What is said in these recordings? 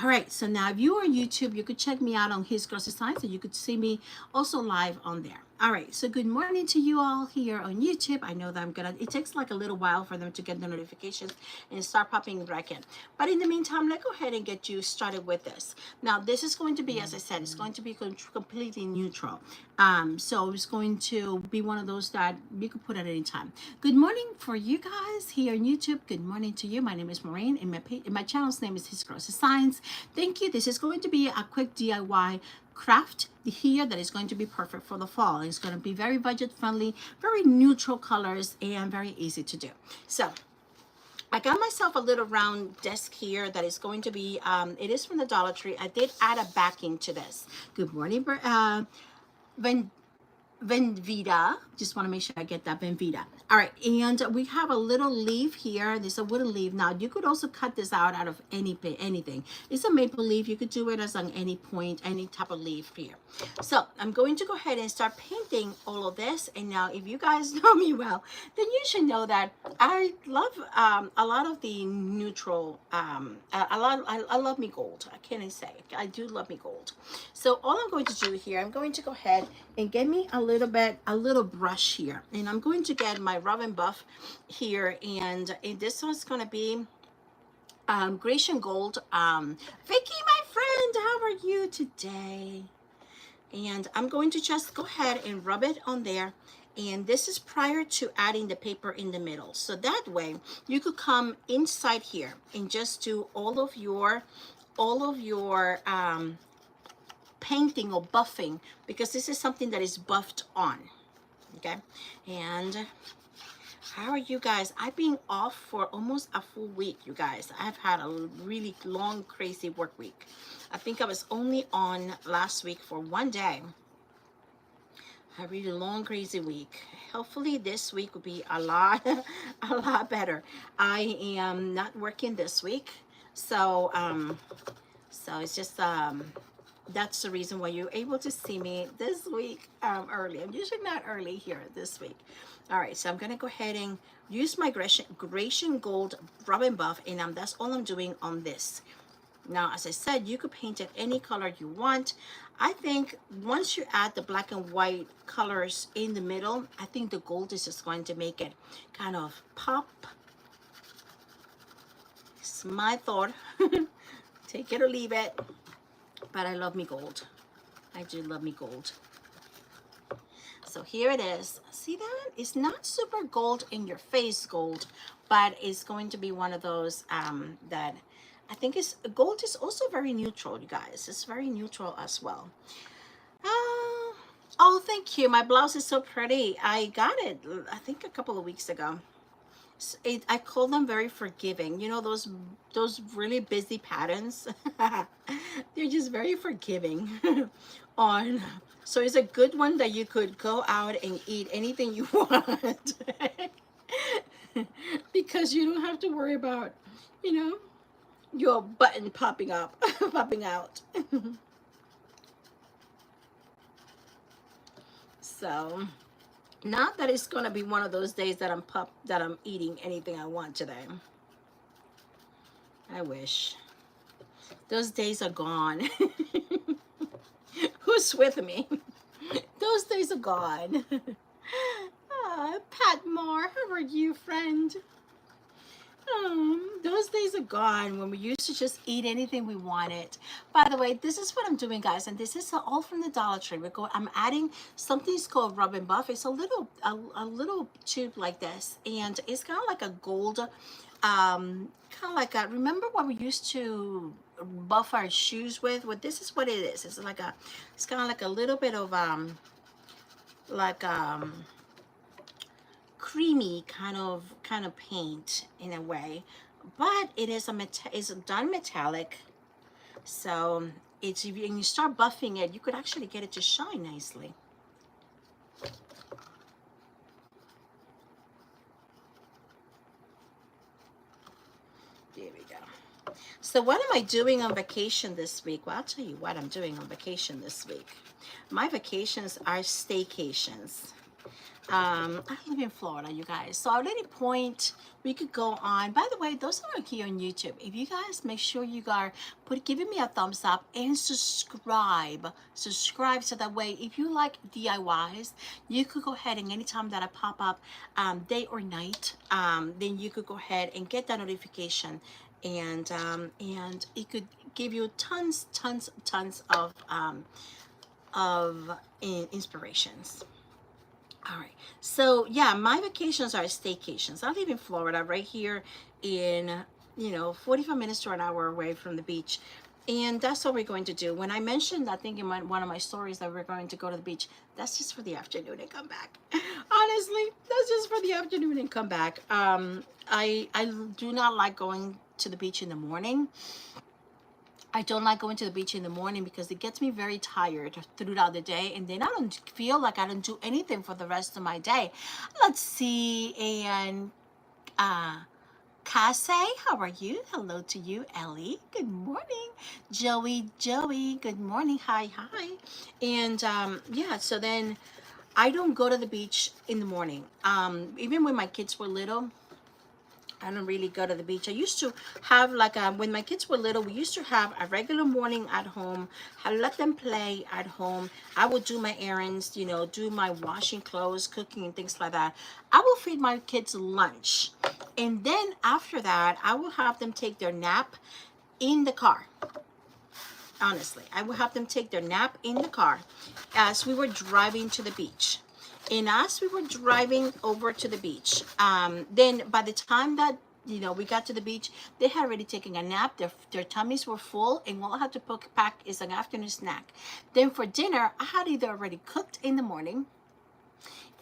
All right, so now if you are on YouTube, you could check me out on His Girls Designs, and you could see me also live on there. All right, so good morning to you all here on YouTube. I know that it takes like a little while for them to get the notifications and start popping back in. But in the meantime, let's go ahead and get you started with this. Now, this is going to be, as I said, it's going to be completely neutral. So it's going to be one of those that you could put at any time. Good morning for you guys here on YouTube. Good morning to you. My name is Maureen, and my channel's name is His Girls Designs. Thank you. This is going to be a quick DIY craft here that is going to be perfect for the fall. It's going to be very budget friendly, very neutral colors, and very easy to do. So I got myself a little round desk here that is going to be, it is from the Dollar Tree. I did add a backing to this. Good morning, Benvita. Just want to make sure I get that Benvita. All right, and we have a little leaf here. There's a wooden leaf. Now you could also cut this out of anything. It's a maple leaf. You could do it as on any point, any type of leaf here. So I'm going to go ahead and start painting all of this. And now, if you guys know me well, then you should know that I love a lot of the neutral. I love me gold. I can't even say I do love me gold. So all I'm going to do here, I'm going to go ahead and get me a little brush here, and I'm going to get my Rub and Buff here, and this one's going to be Grecian Gold. Vicky, my friend, how are you today? And I'm going to just go ahead and rub it on there, and this is prior to adding the paper in the middle, so that way you could come inside here and just do all of your painting or buffing, because this is something that is buffed on. Okay, and how are you guys? I've been off for almost a full week, you guys. I've had a really long, crazy work week. I think I was only on last week for one day. A really long, crazy week. Hopefully this week will be a lot better. I am not working this week, so it's just that's the reason why you're able to see me this week early. I'm usually not early here this week. All right, so I'm gonna go ahead and use my Grecian Gold Rub and Buff, and that's all I'm doing on this. Now, as I said, you could paint it any color you want. I think once you add the black and white colors in the middle, I think the gold is just going to make it kind of pop. It's my thought. Take it or leave it. But I love me gold. I do love me gold. So here it is. See that? It's not super gold in your face gold, but it's going to be one of those that I think is gold is also very neutral, you guys. It's very neutral as well. Oh, thank you. My blouse is so pretty. I got it, I think, a couple of weeks ago. I call them very forgiving. You know, those really busy patterns. They're just very forgiving on. So it's a good one that you could go out and eat anything you want. Because you don't have to worry about, you know, your button popping up, popping out. So not that it's gonna be one of those days that I'm eating anything I want today. I wish. Those days are gone. Who's with me? Those days are gone. Pat Moore, how are you, friend? Those days are gone when we used to just eat anything we wanted. By the way, this is what I'm doing, guys, and this is all from the Dollar Tree. I'm adding something called Rub and Buff. It's a little tube like this, and it's kind of like a gold, remember what we used to buff our shoes with? Well, this is what it is. It's kind of like a little bit of creamy kind of paint in a way, but it is it's done metallic, so it's, when you start buffing it, you could actually get it to shine nicely. There we go. So what am I doing on vacation this week? Well, I'll tell you what I'm doing on vacation this week. My vacations are staycations. I live in Florida, you guys. So at any point, we could go on. By the way, those that are here on YouTube, if you guys make sure you are giving me a thumbs up and subscribe, so that way, if you like DIYs, you could go ahead and anytime that I pop up, day or night, then you could go ahead and get that notification, and it could give you tons of inspirations. All right. So yeah, my vacations are staycations. I live in Florida, right here in, 45 minutes to an hour away from the beach. And that's what we're going to do. When I mentioned, I think in one of my stories, that we're going to go to the beach, that's just for the afternoon and come back. Honestly, that's just for the afternoon and come back. I do not like going to the beach in the morning. I don't like going to the beach in the morning because it gets me very tired throughout the day, and then I don't feel like I don't do anything for the rest of my day. Let's see, and Cassie, how are you? Hello to you, Ellie. Good morning, Joey. Good morning. Hi. And yeah, so then I don't go to the beach in the morning. Even when my kids were little, I don't really go to the beach. I used to have when my kids were little, we used to have a regular morning at home. I let them play at home. I would do my errands, do my washing clothes, cooking, and things like that. I will feed my kids lunch. And then after that, I will have them take their nap in the car. Honestly, I will have them take their nap in the car as we were driving to the beach. And as we were driving over to the beach, then by the time that we got to the beach, they had already taken a nap. Their tummies were full, and all I had to pack is an afternoon snack. Then for dinner, I had either already cooked in the morning,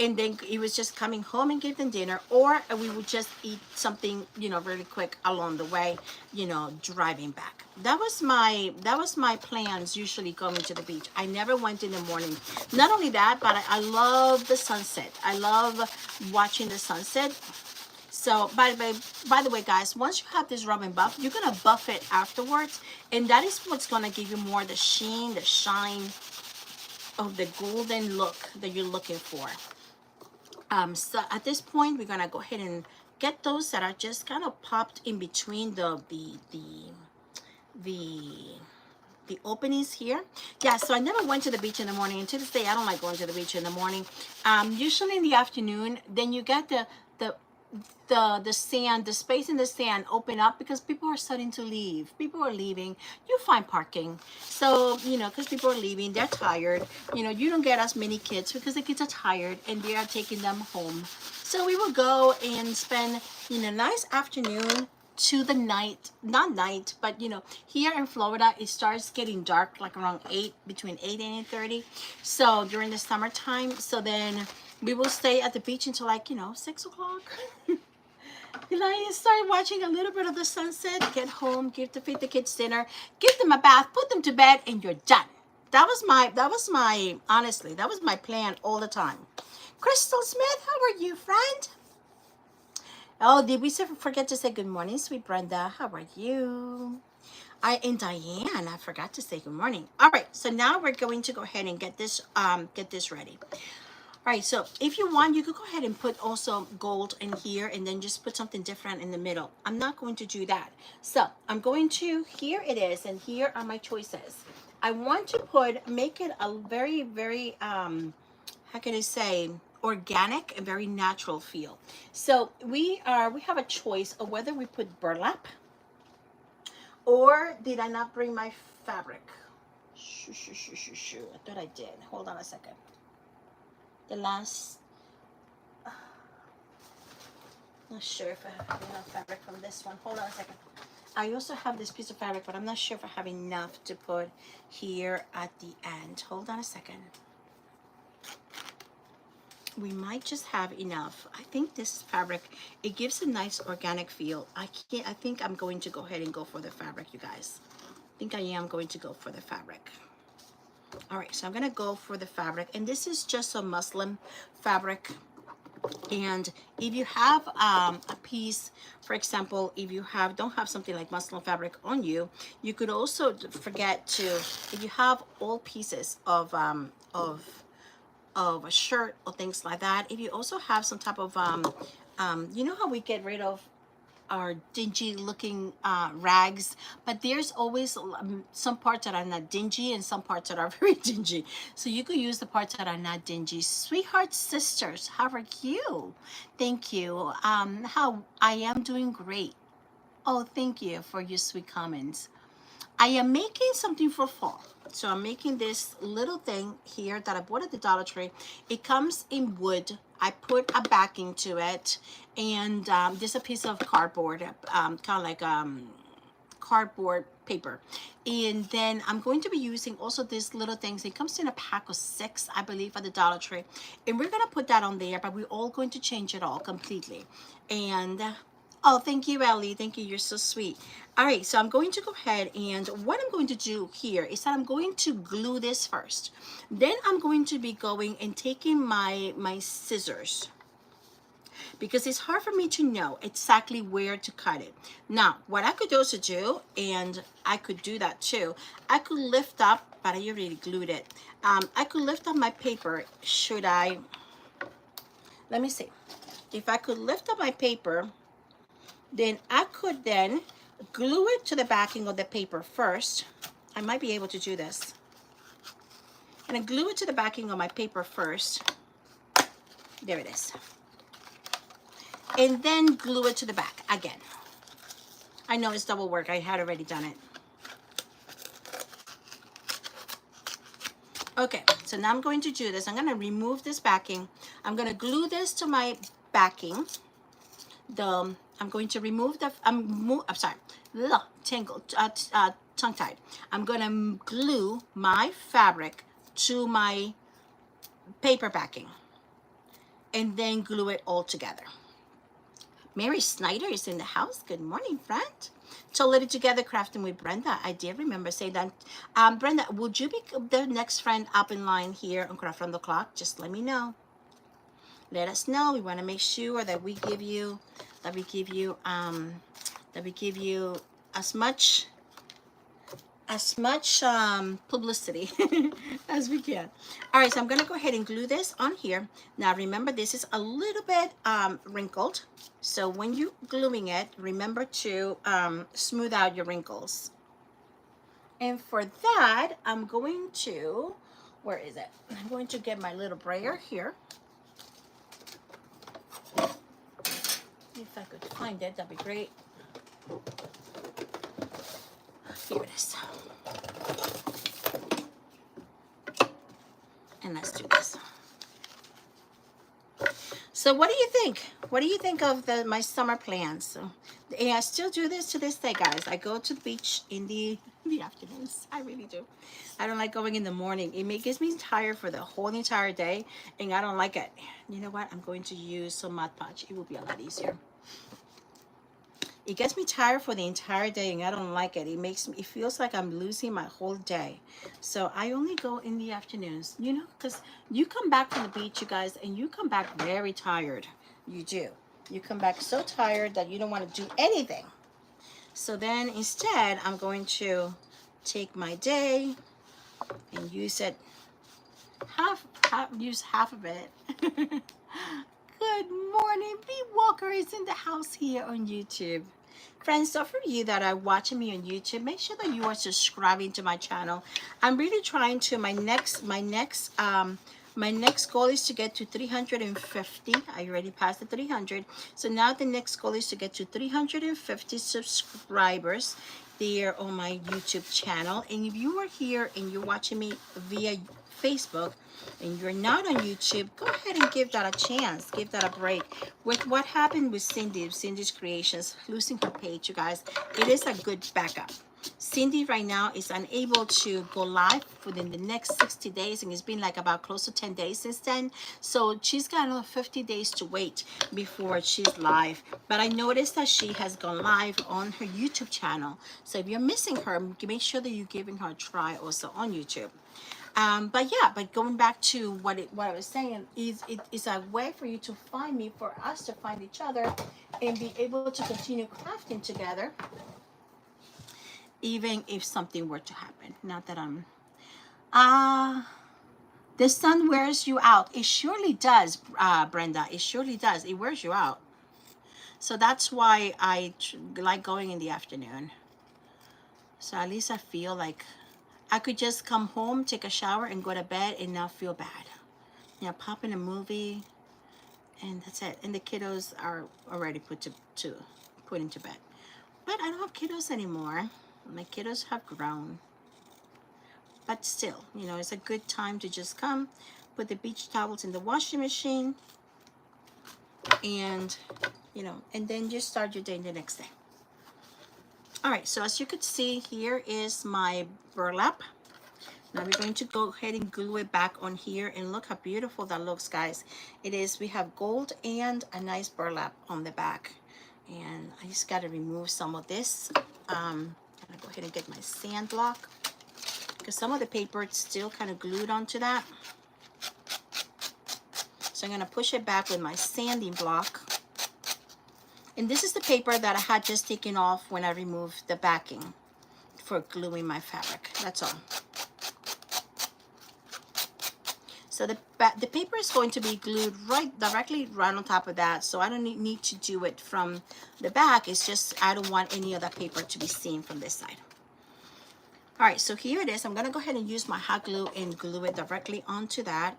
and then it was just coming home and give them dinner, or we would just eat something really quick along the way, driving back. That was my plans, usually going to the beach. I never went in the morning. Not only that, but I love the sunset. I love watching the sunset. So by the way, guys, once you have this rub and buff, you're gonna buff it afterwards, and that is what's gonna give you more the sheen, the shine of the golden look that you're looking for. So at this point, we're gonna go ahead and get those that are just kind of popped in between the openings here. Yeah, so I never went to the beach in the morning, and to this day I don't like going to the beach in the morning. Usually in the afternoon, then you get the sand, the space in the sand open up because people are starting to leave. People are leaving. You find parking. So, because people are leaving, they're tired. You don't get as many kids because the kids are tired and they are taking them home. So we will go and spend, nice afternoon to the night, not night, but here in Florida, it starts getting dark like around 8, between 8 and 8:30. So during the summertime, so then we will stay at the beach until 6 o'clock. Start watching a little bit of the sunset, get home, feed the kids dinner, give them a bath, put them to bed, and you're done. Honestly, that was my plan all the time. Crystal Smith, how are you, friend? Oh, did we forget to say good morning, sweet Brenda? How are you? And Diane, I forgot to say good morning. All right, so now we're going to go ahead and get this ready. All right, so if you want, you could go ahead and put also gold in here and then just put something different in the middle. I'm not going to do that. So I'm going to, here it is, and here are my choices. I want to make it a very, very, how can I say, organic and very natural feel. So we have a choice of whether we put burlap, or did I not bring my fabric? Shoo. I thought I did. Hold on a second. The last, not sure if I have enough fabric from this one. Hold on a second. I also have this piece of fabric, but I'm not sure if I have enough to put here at the end. Hold on a second. We might just have enough. I think this fabric, it gives a nice organic feel. I think I'm going to go ahead and go for the fabric, you guys. I think I am going to go for the fabric. All right, so I'm gonna go for the fabric, and this is just a muslin fabric. And if you have a piece, for example, if you don't have something like muslin fabric on you, you could also forget to, if you have all pieces of of a shirt or things like that. If you also have some type of you know how we get rid of our dingy looking rags, but there's always some parts that are not dingy and some parts that are very dingy, so you could use the parts that are not dingy. Sweetheart sisters, how are you? Thank you. How I am doing great. Oh, thank you for your sweet comments. I am making something for fall. So I'm making this little thing here that I bought at the Dollar Tree. It comes in wood. I put a backing to it, and there's a piece of cardboard, kind of like cardboard paper. And then I'm going to be using also these little things. It comes in a pack of 6, I believe, at the Dollar Tree. And we're going to put that on there, but we're all going to change it all completely. And oh, thank you, Ellie. Thank you. You're so sweet. All right, so I'm going to go ahead, and what I'm going to do here is that I'm going to glue this first. Then I'm going to be going and taking my scissors, because it's hard for me to know exactly where to cut it. Now, what I could also do, and I could do that too, I could lift up, but I already glued it. I could lift up my paper. Should I? Let me see. If I could lift up my paper, then I could then glue it to the backing of the paper first. I might be able to do this. And I glue it to the backing of my paper first. There it is. And then glue it to the back again. I know it's double work. I had already done it. Okay, so now I'm going to do this. I'm going to remove this backing. I'm going to glue this to my backing. I'm going to remove the, I'm sorry, tongue-tied. I'm going to glue my fabric to my paper backing and then glue it all together. Mary Snyder is in the house. Good morning, friend. Totally Together Crafting with Brenda. I did remember saying that. Brenda, would you be the next friend up in line here on Craft Around the Clock? Just let me know. Let us know. We want to make sure that we give you as much publicity as we can. All right, so I'm gonna go ahead and glue this on here. Now remember, this is a little bit wrinkled, so when you're gluing it, remember to smooth out your wrinkles. And for that, I'm going to, where is it? I'm going to get my little brayer here. If I could find it, that'd be great. Here it is. And let's do this. So what do you think? What do you think of my summer plans? So, yeah, I still do this to this day, guys. I go to the beach in the afternoons. I really do. I don't like going in the morning. It gets me tired for the whole entire day, and I don't like it. You know what? I'm going to use some Mod Podge. It will be a lot easier. It gets me tired for the entire day, and I don't like it. It feels like I'm losing my whole day. So I only go in the afternoons, you know, because you come back from the beach, you guys, and you come back very tired. You do. You come back so tired that you don't want to do anything. So then instead, I'm going to take my day and use it use half of it. Good morning. B Walker is in the house here on YouTube. Friends, so for you that are watching me on YouTube, make sure that you are subscribing to my channel. I'm really trying to, my next goal is to get to 350. I already passed the 300. So now the next goal is to get to 350 subscribers there on my YouTube channel. And if you are here and you're watching me via Facebook and you're not on YouTube, go ahead and give that a chance. Give that a break. With what happened with Cindy's Creations, losing her page, you guys, it is a good backup. Cindy right now is unable to go live within the next 60 days, and it's been like about close to 10 days since then. So she's got another 50 days to wait before she's live. But I noticed that she has gone live on her YouTube channel. So if you're missing her, make sure that you're giving her a try also on YouTube. But going back to what I was saying is it is a way for you to find me, for us to find each other and be able to continue crafting together, even if something were to happen. Not that I'm The sun wears you out. It surely does, Brenda. It surely does. It wears you out. So that's why I like going in the afternoon. So at least I feel like I could just come home, take a shower, and go to bed and not feel bad. You know, pop in a movie, and that's it. And the kiddos are already put into bed. But I don't have kiddos anymore. My kiddos have grown. But still, you know, it's a good time to just come, put the beach towels in the washing machine, and, you know, and then just start your day the next day. All right, so as you could see, here is my burlap. Now we're going to go ahead and glue it back on here, and look how beautiful that looks, guys. It is, we have gold and a nice burlap on the back. And I just got to remove some of this. I'm gonna go ahead and get my sand block, because some of the paper is still kind of glued onto that. So I'm gonna push it back with my sanding block. And this is the paper that I had just taken off when I removed the backing for gluing my fabric. That's all. So the paper is going to be glued directly right on top of that. So I don't need to do it from the back. It's just I don't want any other paper to be seen from this side. All right, so here it is. I'm gonna go ahead and use my hot glue and glue it directly onto that.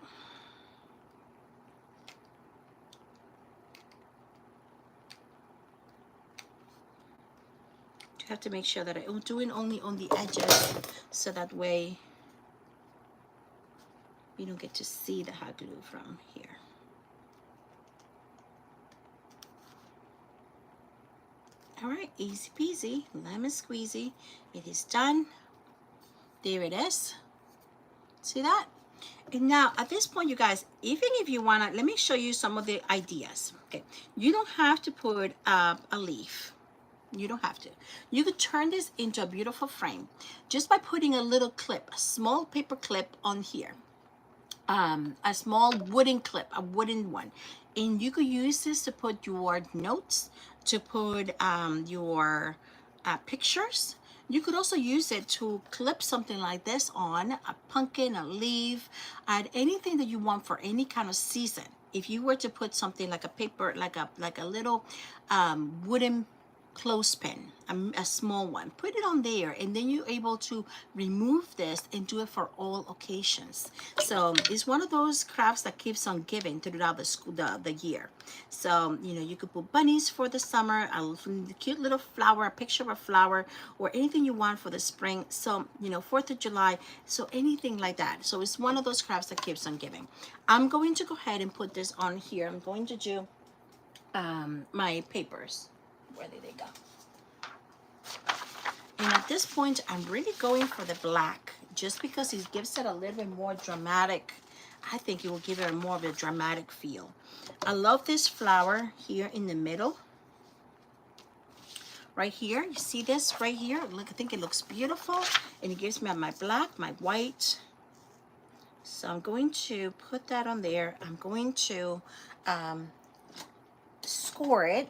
You have to make sure that I'm doing only on the edges, so that way you don't get to see the hot glue from here. All right, easy peasy, lemon squeezy. It is done. There it is. See that? And now at this point, you guys, even if you wanna, let me show you some of the ideas. Okay, you don't have to put a leaf. You don't have to. You could turn this into a beautiful frame just by putting a little clip, a small paper clip on here. A small wooden clip, a wooden one. And you could use this to put your notes, to put your pictures. You could also use it to clip something like this on, a pumpkin, a leaf, anything that you want for any kind of season. If you were to put something like a paper, like a little wooden clothespin, a small one, put it on there, and then you're able to remove this and do it for all occasions. So it's one of those crafts that keeps on giving throughout the year. So, you know, you could put bunnies for the summer, a cute little flower, a picture of a flower, or anything you want for the spring. So, you know, 4th of July, so anything like that. So it's one of those crafts that keeps on giving. I'm going to go ahead and put this on here. I'm going to do my papers. Where did they go? And at this point, I'm really going for the black, just because it gives it a little bit more dramatic. I think it will give it more of a dramatic feel. I love this flower here in the middle. Right here, you see this right here? Look, I think it looks beautiful, and it gives me my black, my white. So I'm going to put that on there. I'm going to score it.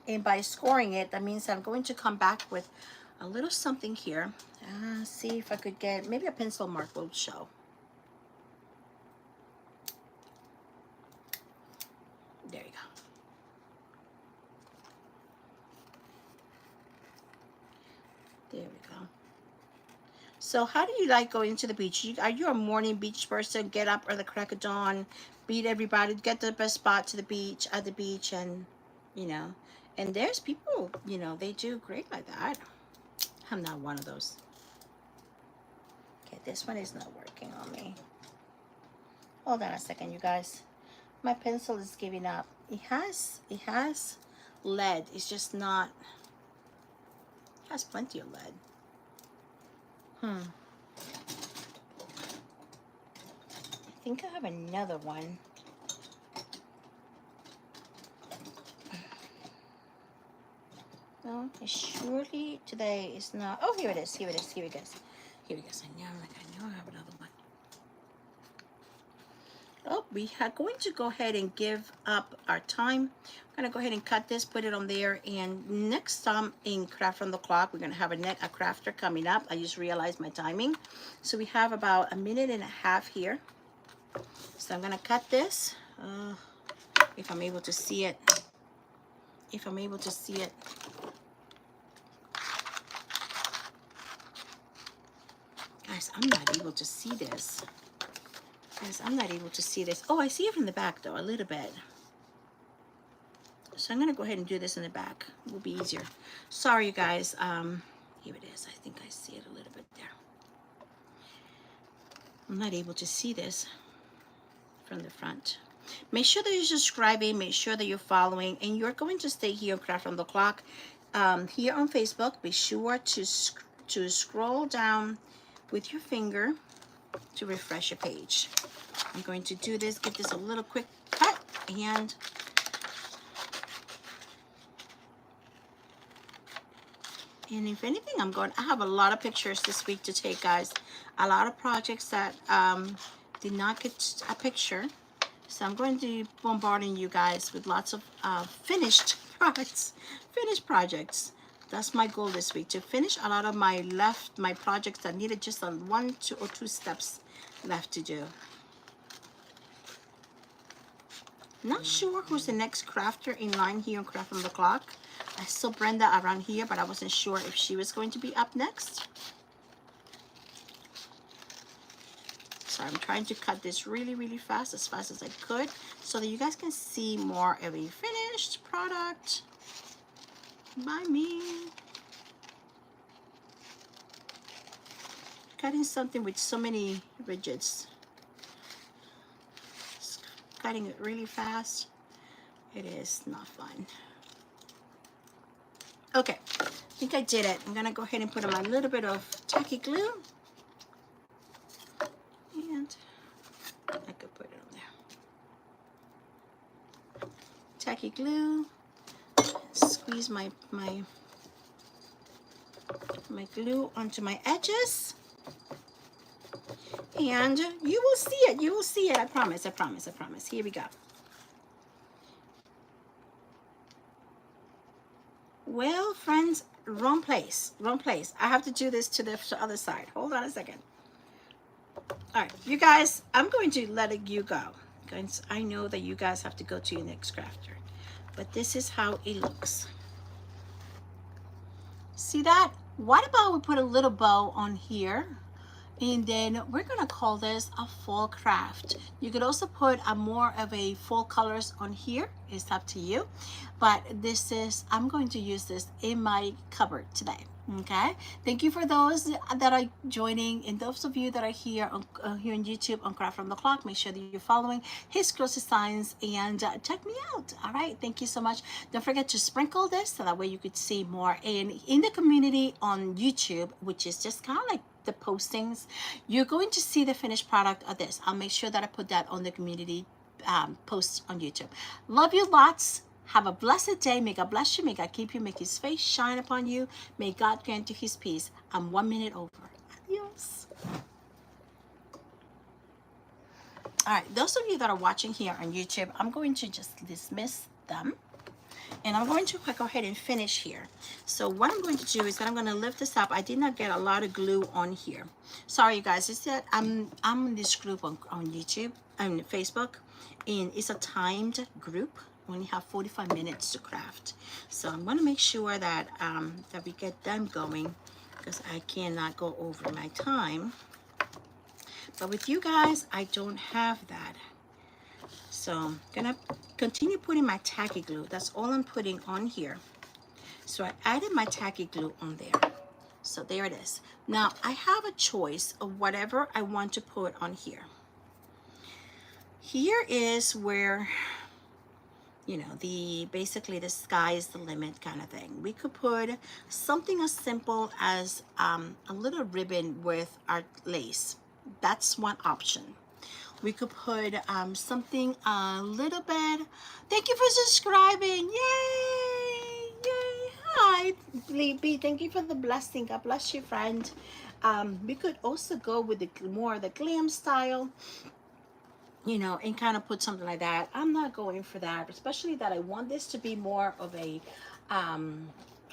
And by scoring it, that means I'm going to come back with a little something here. See if I could get, maybe a pencil mark will show. There you go. There we go. So how do you like going to the beach? Are you a morning beach person? Get up at the crack of dawn, beat everybody, get the best spot to the beach, at the beach, and, you know. And there's people, you know, they do great like that. I'm not one of those. Okay, this one is not working on me. Hold on a second, you guys. My pencil is giving up. It has lead. It's just not, it has plenty of lead. I think I have another one. No, it surely today is not. Oh, here it is. Here it is. Here it goes. Here it goes. I know I have another one. Oh, we are going to go ahead and give up our time. I'm gonna go ahead and cut this, put it on there, and next time in Craft on the Clock, we're gonna have a crafter coming up. I just realized my timing. So we have about 1.5 minutes here. So I'm gonna cut this, if I'm able to see it. If I'm able to see it. Guys, I'm not able to see this. Guys, I'm not able to see this. Oh, I see it from the back though, a little bit. So I'm gonna go ahead and do this in the back. It will be easier. Sorry, you guys. Here it is. I think I see it a little bit there. I'm not able to see this from the front. Make sure that you're subscribing. Make sure that you're following, and you're going to stay here on Craft on the Clock. Here on Facebook, be sure to scroll down with your finger to refresh your page. I'm going to do this, give this a little quick cut, and if anything, I have a lot of pictures this week to take, guys. A lot of projects that did not get a picture. So I'm going to be bombarding you guys with lots of finished projects. That's my goal this week, to finish a lot of my projects that needed just 1, 2, or 2 steps left to do. Not sure who's the next crafter in line here on Craft on the Clock. I saw Brenda around here, but I wasn't sure if she was going to be up next. So I'm trying to cut this really, really fast, as I could, so that you guys can see more of a finished product by me. Cutting something with so many ridges. Cutting it really fast, it is not fun. Okay, I think I did it. I'm gonna go ahead and put on a little bit of tacky glue, and I could put it on there. Tacky glue. Squeeze my glue onto my edges. And you will see it. You will see it. I promise. I promise. I promise. Here we go. Well, friends, wrong place. Wrong place. I have to do this to the other side. Hold on a second. All right, you guys, I'm going to let you go. Because I know that you guys have to go to your next crafter. But this is how it looks. See that? What about we put a little bow on here? And then we're gonna call this a fall craft. You could also put a more of a fall colors on here. It's up to you. But this is, I'm going to use this in my cupboard today. Okay, thank you for those that are joining, and those of you that are here on here on YouTube on Craft from the Clock. Make sure that you're following his closest signs and check me out. All right, thank you so much. Don't forget to sprinkle this so that way you could see more. And in the community on YouTube, which is just kind of like the postings, you're going to see the finished product of this. I'll make sure that I put that on the community post on YouTube. Love you lots. Have a blessed day. May God bless you. May God keep you. Make his face shine upon you. May God grant you his peace. I'm 1 minute over. Adios. All right, those of you that are watching here on YouTube, I'm going to just dismiss them. And I'm going to go ahead and finish here. So what I'm going to do is that I'm going to lift this up. I did not get a lot of glue on here. Sorry, you guys. It's that I'm in this group on YouTube and Facebook, and it's a timed group. We only have 45 minutes to craft. So I'm going to make sure that that we get them going, because I cannot go over my time. But with you guys, I don't have that. So I'm gonna continue putting my tacky glue. That's all I'm putting on here. So I added my tacky glue on there. So there it is. Now I have a choice of whatever I want to put on here. Here is where, you know, basically the sky is the limit kind of thing. We could put something as simple as a little ribbon with our lace. That's one option. We could put something a little bit. Thank you for subscribing. Yay! Yay! Hi, B. Thank you for the blessing. God bless you, friend. We could also go with the more the glam style. you know, and kind of put something like that. I'm not going for that, especially that I want this to be more um,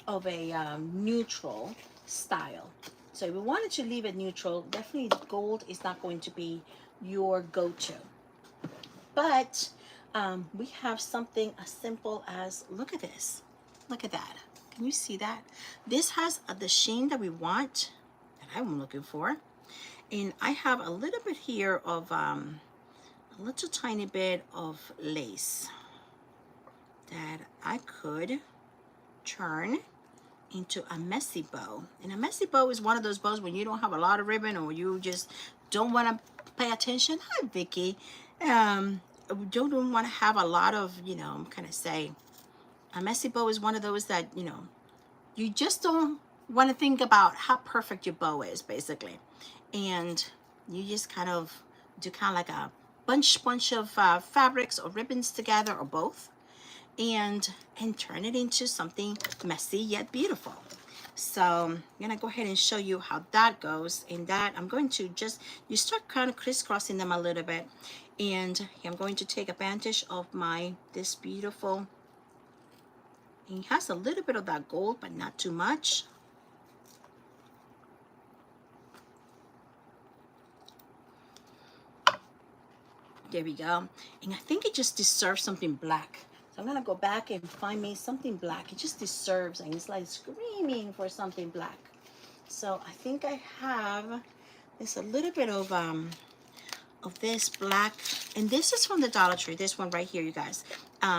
of a neutral style. So if we wanted to leave it neutral, definitely gold is not going to be your go-to. But we have something as simple as, look at this. Look at that. Can you see that? This has the sheen that we want, that I'm looking for. And I have a little bit here of a little tiny bit of lace that I could turn into a messy bow. And a messy bow is one of those bows when you don't have a lot of ribbon, or you just don't want to pay attention. Hi, Vicky. Don't want to have a lot of, you know, I'm kind of say, a messy bow is one of those that, you know, you just don't want to think about how perfect your bow is, basically. And you just kind of do kind of like a bunch of fabrics or ribbons together, or both, and turn it into something messy yet beautiful. So I'm gonna go ahead and show you how that goes. In that, I'm going to just, you start kind of crisscrossing them a little bit, and I'm going to take advantage of this beautiful, it has a little bit of that gold, but not too much. There we go. And I think it just deserves something black. So I'm gonna go back and find me something black. It just deserves, and it's like screaming for something black. So I think I have this a little bit of this black, and this is from the Dollar Tree, this one right here, you guys.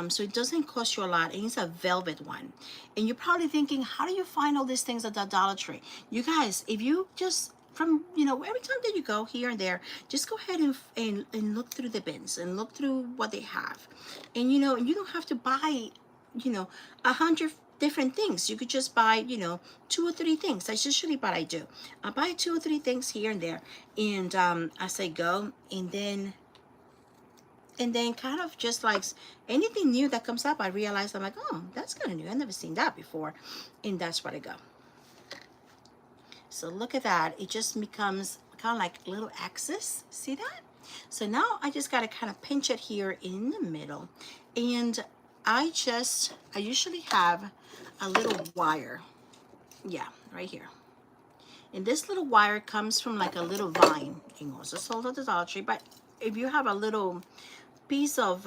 So it doesn't cost you a lot, and it's a velvet one. And you're probably thinking, how do you find all these things at the Dollar Tree? You guys, if you just, from, you know, every time that you go here and there, just go ahead and look through the bins and look through what they have. And you know, you don't have to buy, you know, 100 different things. You could just buy, you know, 2 or 3 things. That's usually what I do. I buy 2 or 3 things here and there, and as I go, and then kind of just like anything new that comes up, I realize, I'm like, oh, that's kind of new, I've never seen that before, and that's where I go. So look at that, it just becomes kind of like little axis, see that? So now I just got to kind of pinch it here in the middle, and I usually have a little wire, yeah, right here. And this little wire comes from like a little vine. It also sold at the Dollar Tree, but if you have a little piece of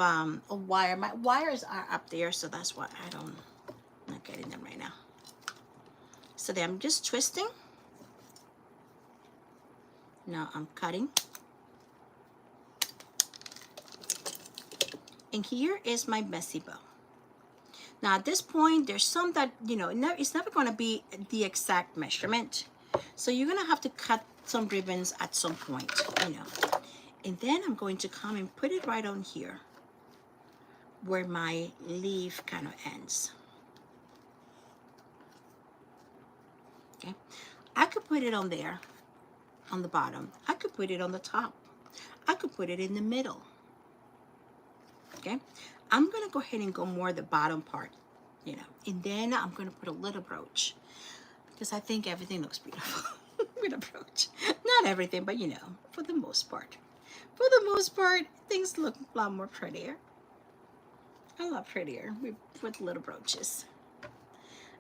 wire, my wires are up there, so that's why I'm not getting them right now. So then I'm just twisting. Now I'm cutting. And here is my messy bow. Now at this point, there's some that, you know, it's never going to be the exact measurement. So you're going to have to cut some ribbons at some point, you know. And then I'm going to come and put it right on here where my leaf kind of ends. Okay. I could put it on there, on the bottom. I could put it on the top. I could put it in the middle. Okay. I'm going to go ahead and go more the bottom part, you know, and then I'm going to put a little brooch because I think everything looks beautiful with a brooch. Not everything, but you know, for the most part. For the most part, things look a lot more prettier. A lot prettier with little brooches.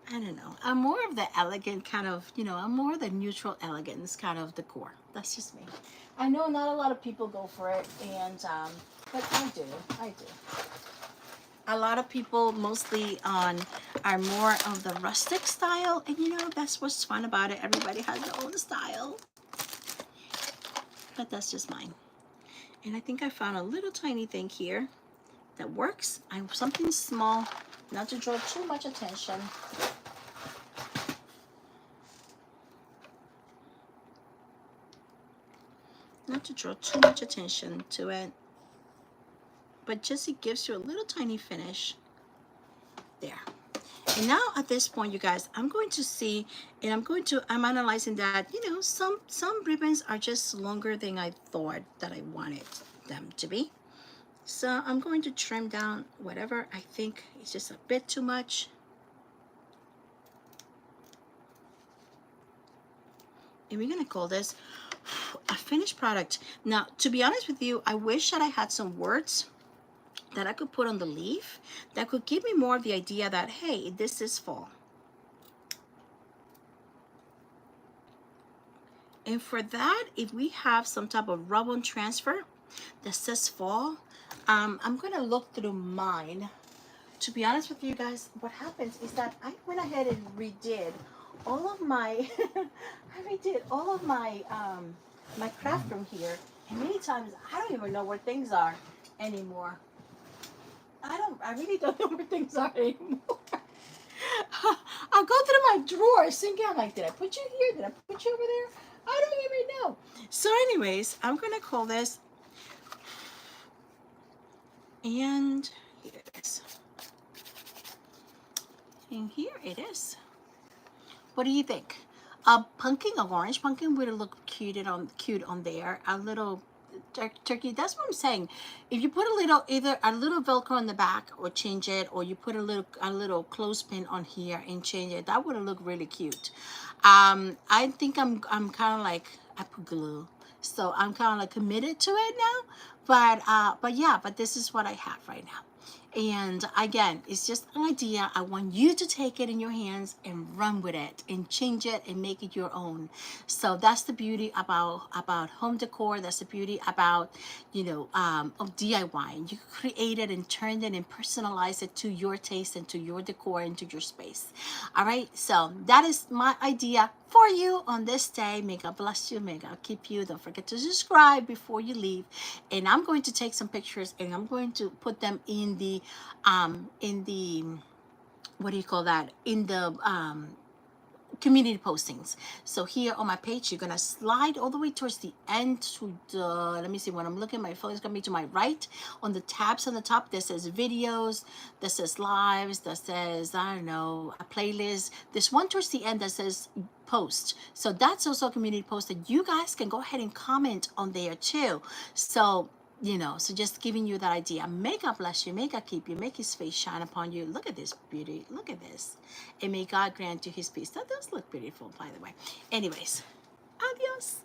I don't know. I'm more of the elegant kind of, you know, I'm more the neutral elegance kind of decor. That's just me. I know not a lot of people go for it, and but I do. A lot of people mostly are more of the rustic style, and you know, that's what's fun about it. Everybody has their own style, but that's just mine. And I think I found a little tiny thing here that works. Something small, not to draw too much attention. Not to draw too much attention to it, but just it gives you a little tiny finish there. And now at this point, you guys, I'm going to see, and I'm analyzing that, you know, some ribbons are just longer than I thought that I wanted them to be. So I'm going to trim down whatever I think is just a bit too much. And we're gonna call this a finished product. Now, to be honest with you, I wish that I had some words that I could put on the leaf that could give me more of the idea that, hey, this is fall. And for that, if we have some type of rub-on transfer that says fall, I'm gonna look through mine. To be honest with you guys, what happens is that I went ahead and redid all of my, I redid all of my, my craft room here. And many times I don't even know where things are anymore. I really don't know where things are anymore. I'll go through my drawers thinking, I'm like, did I put you here? Did I put you over there? I don't even know. So anyways, I'm going to call this, and here it is. And here it is. What do you think? A pumpkin, an orange pumpkin would look cute on there. A little turkey. That's what I'm saying. If you put a little, either a little Velcro on the back or change it, or you put a little clothespin on here and change it, that would look really cute. I think I'm kind of like, I put glue, so I'm kind of like committed to it now. But yeah, but this is what I have right now. And again, it's just an idea. I want you to take it in your hands and run with it and change it and make it your own. So that's the beauty about home decor. That's the beauty about, of DIY. You create it and turn it and personalize it to your taste and to your decor and to your space. All right. So that is my idea for you on this day. May God bless you. May God keep you. Don't forget to subscribe before you leave. And I'm going to take some pictures and I'm going to put them in the what do you call that? In the community postings. So here on my page, you're gonna slide all the way towards the end to the, let me see, when I'm looking, my phone is gonna be to my right. On the tabs on the top, that says videos, that says lives, that says, I don't know, a playlist. There's one towards the end that says post. So that's also a community post that you guys can go ahead and comment on there too. So so just giving you that idea. May God bless you. May God keep you. Make his face shine upon you. Look at this beauty. Look at this. And may God grant you his peace. That does look beautiful, by the way. Anyways, adios.